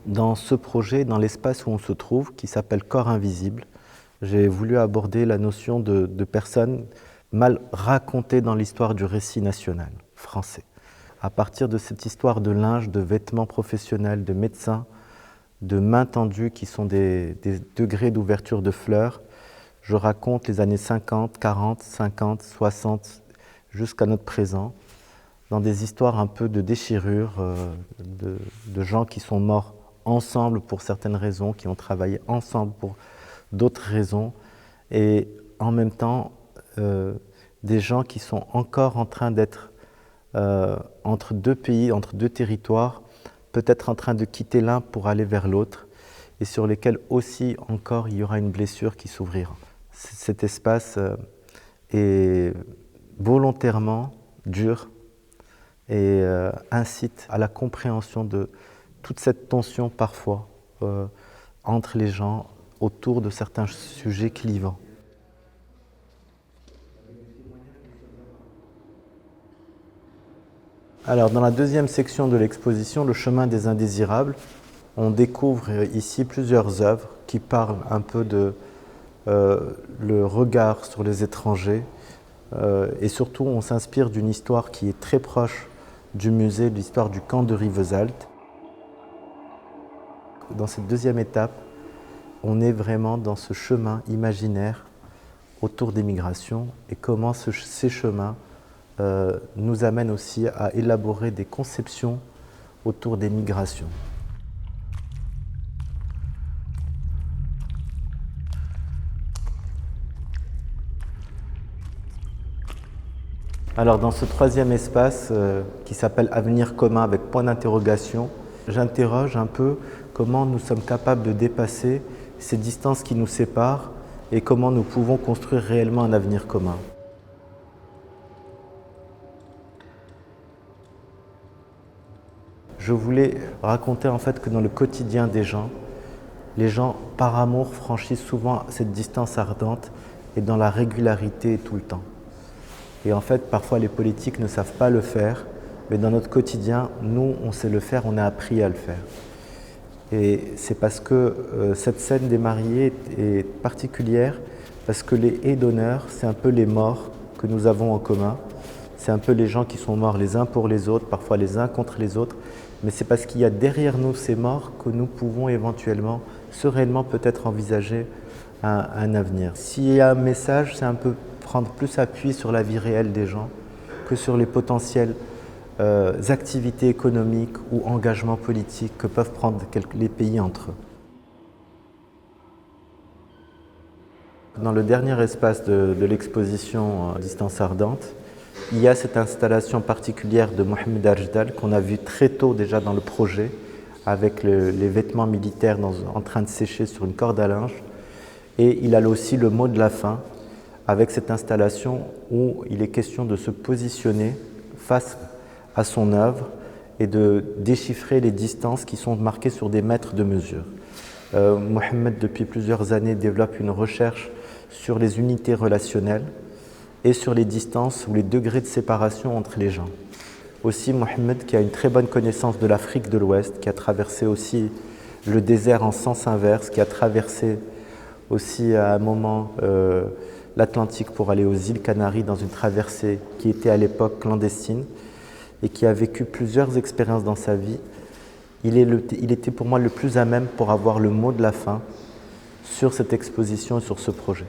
Dans ce projet, dans l'espace où on se trouve, qui s'appelle Corps invisible, j'ai voulu aborder la notion de personnes mal racontées dans l'histoire du récit national français. À partir de cette histoire de linge, de vêtements professionnels, de médecins, de mains tendues qui sont des degrés d'ouverture de fleurs, je raconte les années 50, 40, 50, 60, jusqu'à notre présent, dans des histoires un peu de déchirure, de gens qui sont morts ensemble pour certaines raisons, qui ont travaillé ensemble pour d'autres raisons, et en même temps des gens qui sont encore en train d'être entre deux pays, entre deux territoires, peut-être en train de quitter l'un pour aller vers l'autre, et sur lesquels aussi encore il y aura une blessure qui s'ouvrira. Cet espace est volontairement dur et incite à la compréhension de toute cette tension parfois entre les gens autour de certains sujets clivants. Alors, dans la deuxième section de l'exposition, le chemin des indésirables, on découvre ici plusieurs œuvres qui parlent un peu de le regard sur les étrangers et surtout on s'inspire d'une histoire qui est très proche du musée, l'histoire du camp de Rivesaltes. Dans cette deuxième étape, on est vraiment dans ce chemin imaginaire autour des migrations et comment ces chemins nous amènent aussi à élaborer des conceptions autour des migrations. Alors dans ce troisième espace qui s'appelle Avenir commun avec point d'interrogation, j'interroge un peu comment nous sommes capables de dépasser ces distances qui nous séparent et comment nous pouvons construire réellement un avenir commun. Je voulais raconter en fait que dans le quotidien des gens, les gens par amour franchissent souvent cette distance ardente et dans la régularité tout le temps. Et en fait, parfois les politiques ne savent pas le faire, mais dans notre quotidien, nous, on sait le faire, on a appris à le faire. Et c'est parce que cette scène des mariés est particulière, parce que les haies d'honneur, c'est un peu les morts que nous avons en commun. C'est un peu les gens qui sont morts les uns pour les autres, parfois les uns contre les autres. Mais c'est parce qu'il y a derrière nous ces morts que nous pouvons éventuellement, sereinement peut-être envisager un avenir. S'il y a un message, c'est un peu prendre plus appui sur la vie réelle des gens que sur les potentielles activités économiques ou engagements politiques que peuvent prendre les pays entre eux. Dans le dernier espace de l'exposition Distance ardente, il y a cette installation particulière de Mohamed Ajdal qu'on a vu très tôt déjà dans le projet, avec les vêtements militaires en train de sécher sur une corde à linge. Et il a aussi le mot de la fin, avec cette installation où il est question de se positionner face à son œuvre et de déchiffrer les distances qui sont marquées sur des mètres de mesure. Mohamed, depuis plusieurs années, développe une recherche sur les unités relationnelles et sur les distances ou les degrés de séparation entre les gens. Aussi, Mohamed, qui a une très bonne connaissance de l'Afrique de l'Ouest, qui a traversé aussi le désert en sens inverse, qui a traversé aussi à un moment l'Atlantique pour aller aux îles Canaries dans une traversée qui était à l'époque clandestine et qui a vécu plusieurs expériences dans sa vie, il était pour moi le plus à même pour avoir le mot de la fin sur cette exposition et sur ce projet.